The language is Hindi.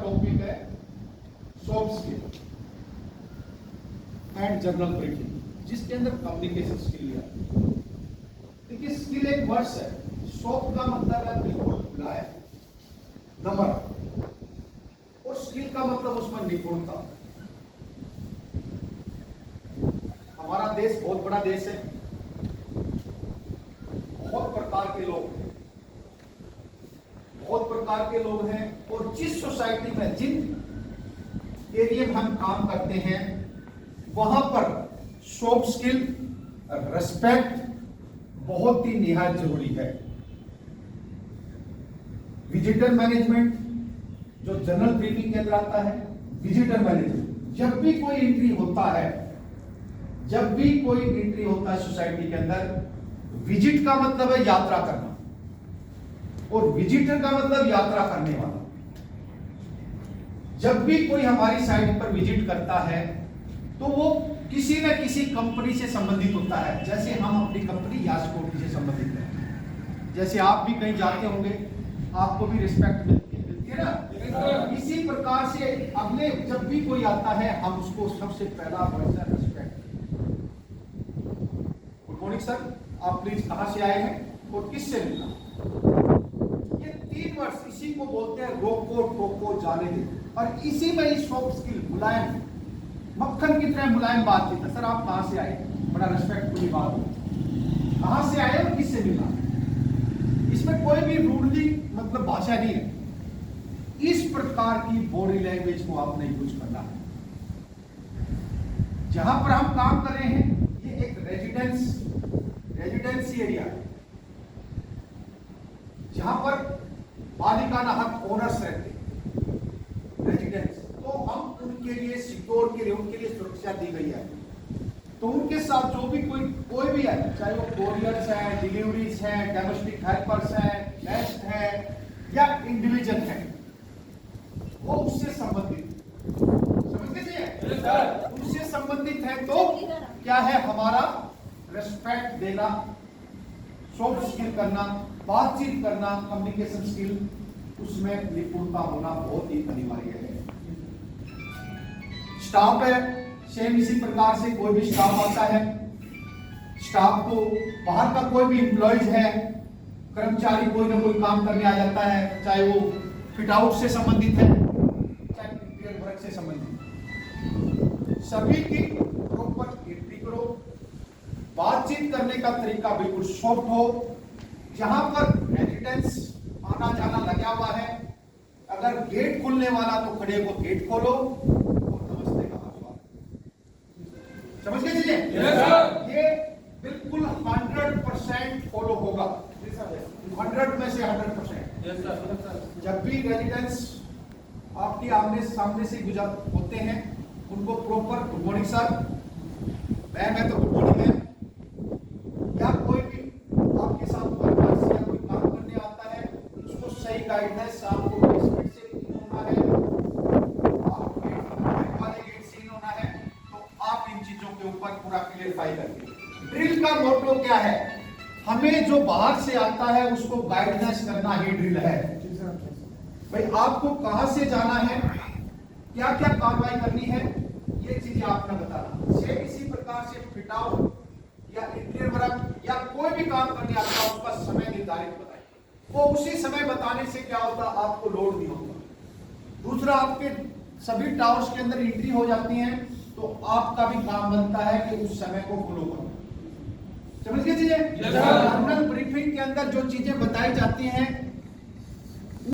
टॉपिक है soft skill and general briefing, जिसके अंदर कम्युनिकेशन स्किल है। देखिए स्किल एक वर्ड्स है, सॉफ्ट का मतलब है बिल्कुल खुला है, नम्र, और स्किल का मतलब उसमें निपुणता। हमारा देश बहुत बड़ा देश है, बहुत प्रकार के लोग हैं, बहुत प्रकार के लोग हैं, और जिस सोसाइटी में जिन एरिया में हम काम करते हैं वहां पर सॉफ्ट स्किल, रेस्पेक्ट बहुत ही निहायत जरूरी है। विजिटर मैनेजमेंट जो जनरल ब्रीफिंग के अंदर आता है, विजिटर मैनेजमेंट, जब भी कोई एंट्री होता है, जब भी कोई एंट्री होता है सोसाइटी के अंदर, विजिट का मतलब है यात्रा करना, और विजिटर का मतलब यात्रा करने वाला। जब भी कोई हमारी साइट पर विजिट करता है तो वो किसी न किसी कंपनी से संबंधित होता है। जैसे हम अपनी कंपनी यासकोटी से संबंधित हैं, जैसे आप भी कहीं जाते होंगे आपको भी रिस्पेक्ट मिलती है ना, इसी प्रकार से अगले जब भी कोई आता है हम उसको सबसे पहला word respect. Good morning sir, आप प्लीज कहां से आए हैं और किससे मिलना। ये 3 वर्ड इसी को बोलते हैं रोको टोको जाने दे, और इसी में ही सॉफ्ट स्किल, मुलायम, मक्खन की तरह मुलायम बातचीत है। सर आप कहां से आए, बड़ा रिस्पेक्टफुली बात हो, कहां से आए और किससे मिला। इसमें कोई भी रूडली मतलब भाषा नहीं है। इस प्रकार की बॉडी लैंग्वेज को आपने यूज करना है। जहां पर हम काम कर रहे हैं ये एक रेजिडेंसी एरिया है, जहां पर मालिकाना हक ओनर्स रहते हैं, रेजिडेंस, तो हम उनके लिए सिक्योर के लिए, उनके लिए सुरक्षा दी गई है। तो उनके साथ जो भी कोई भी है, चाहे वो कोरियर्स है, डिलीवरीज है, डोमेस्टिक हेल्पर्स है, गेस्ट है या इंडिविजुअल है, वो उससे संबंधित, समझ लीजिए, उससे संबंधित है। तो क्या है, हमारा रेस्पेक्ट देना, सॉफ्ट स्किल करना, बातचीत करना, कम्युनिकेशन स्किल, उसमें निपुणता होना बहुत ही अनिवार्य है। स्टाफ है, सेम इसी प्रकार से कोई भी स्टाफ आता है, स्टाफ को बाहर का कोई भी एम्प्लॉइज है, कर्मचारी कोई ना कोई काम करने आ जाता है, चाहे वो फिट आउट से संबंधित है, चाहे इंटीरियर वर्क से संबंधित, सभी की प्रॉपर एंट्री करो। बातचीत करने का तरीका बिल्कुल सॉफ्ट हो। जहां पर रेजिडेंस आना जाना लगा हुआ है, अगर गेट खुलने वाला तो खड़े को गेट खोलो और नमस्ते का आशीर्वाद, समझ गए चीजें। ये बिल्कुल 100% फॉलो होगा, 100 में से 100%। जब भी रेजिडेंस आपकी आमने सामने से गुजर होते हैं, उनको proper good morning sir, ma'am है तो गुड मॉर्निंग मैम, या कोई भी आपके साथ कोई काम करने आता है उसको सही गाइडेंस, आपको स्पीड से होना है, आपको गेट वाले गेट से होना है, तो आप इन चीजों के ऊपर पूरा क्लियरफाई करिए। ड्रिल का मोटो क्या है, हमें जो बाहर से आता है उसको गाइडेंस करना ही ड्रिल है। भाई आपको कहां से जाना है, क्या क्या कार्रवाई करनी है, ये चीजें आपने बताना। सेम इसी प्रकार से फिट आउट या इंटीरियर वर्क या कोई भी काम करने आता है उसका समय निर्धारित बताइए, वो उसी समय बताने से क्या होता, आपको लोड नहीं होता। दूसरा, आपके सभी टावर्स के अंदर एंट्री हो जाती है तो आपका भी काम बनता है कि उस समय को फॉलो करो, समझ गए चीजें। जनरल ब्रीफिंग के अंदर जो चीजें बताई जाती हैं